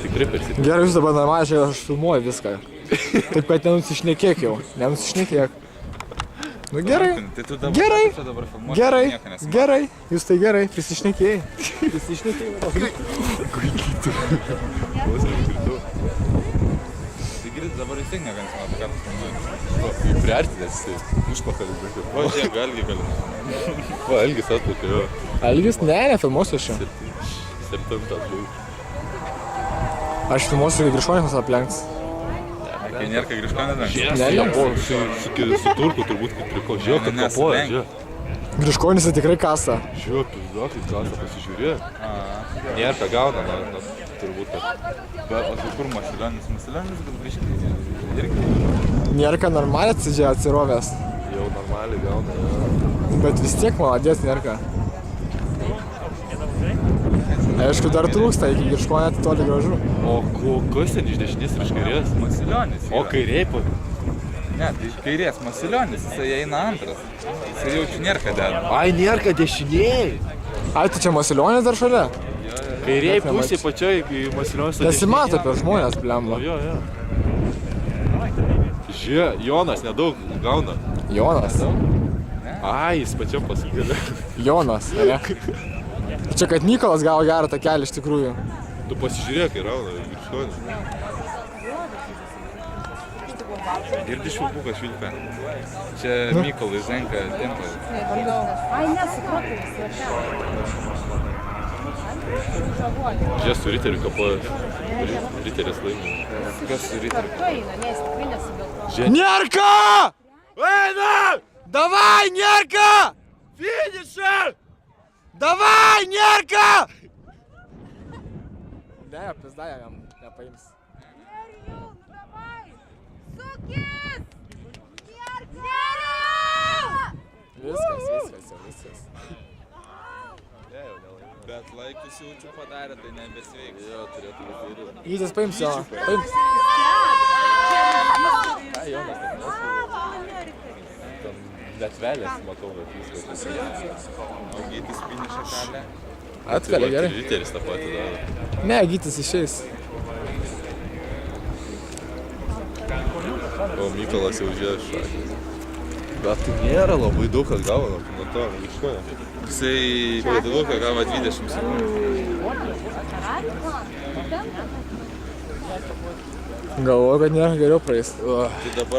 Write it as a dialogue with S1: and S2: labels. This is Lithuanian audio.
S1: Tikrai persipina.
S2: Gerai, jūs dabar normaliai, aš filmuoju viską. Taip, kad nenusišnekėk jau. Nenusišnekėk. Nu gerai.
S3: Tai tu dabar,
S2: Gerai.
S3: dabar filmuosi,
S2: Gerai.
S3: nieko nesimato.
S2: Gerai. Jūs tai gerai. Prisišnekėjai. Prisišnekėjai.
S3: Tai girdit, dabar vis tiek nieko nesimato, ką tu filmuoji.
S1: Priartinęs, tai užpakalį baigiu.
S3: O, žiūrėk, Algi gali.
S1: O, Algis atplaukė, jo.
S2: Algis? Ne, nefilmuosiu aš čia.
S1: 7 atplaukė.
S2: Aš filmuosiu, kai Grišonis aplenks.
S3: Kai nėra, kai Griškonė dar.
S1: Su turku turbūt kaip priko. Žiūrėk, kad kapoja, žiūrėk.
S2: Griškonis tai tikrai kasa.
S1: Žiūrėk, pizda, kaip kasa, pasižiūrėk. Nėra ką gauna, turbūt, kad...
S3: Bet, o tai kur Masilionis? Masilionis gal biškai irgi.
S2: Nėra ką normaliai atsirovęs.
S1: Jau normaliai gauna, jo.
S2: Bet vis tiek maladės nėra ką. Aišku, dar trūksta, iki Griškonė tai toli gražu.
S1: O kas ten iš dešinės ir iš kairės?
S3: Masilionis yra.
S1: O kairiai po...
S3: Ne, tai iš kairės Masilionis, jisai eina antras. Jisai jau čia nėra ką deda.
S1: Ai, nėra ką dešiniai.
S2: Ai, tai čia Masilionis dar šalia?
S1: Kairiai pusė pačioj Masilionis.
S2: Nesimato per žmonės, blemba.
S1: Jo. Žiūrėk, Jonas nedaug gauna.
S2: Jonas.
S1: Ai, jis pačiam pasigalė.
S2: Jonas, ne? Čia kad Mykolas gavo gerą tą kelią iš tikrųjų.
S1: Tu pasižiūrėk, kai rauna, Griškonis.
S3: Girdi švilpuką švilpę. Čia Mykolai Zenka tempa.
S4: Ai, nesupratau,
S1: Žiūrėk, su riteriu kapoja. Riteris laimė.
S3: Kas su riteriu?
S4: kartu eina, nes tikrai nesubilto.
S2: Nierka! Eina! Davai, Nierka! Finišą! Davai, Nierka! Ne, pizda jam nepaims.
S4: Nerijau, nu davai! Sukis!
S2: Viskas.
S3: Bet laikus jaučiu padarė, tai nebesveiks.
S1: Jo, turėtų būti.
S2: Gytis paims jo. Paims.
S1: Ai, Jonas, ten netvelės, matau, bet viskas.
S3: O Gytis finišą kalę.
S2: Atkalė gerai.
S1: Riteris tą patį daro.
S2: Ne, Gytis išeis.
S1: O Mykolas jau žiūrėjo šakį. Bet tai nėra labai daug, kad gavo nuo to Griškonio.
S3: Jisai daug ką gavo 20 sekundžių.
S2: Galvoju, kad Nierka geriau praeis.
S3: Tai dabar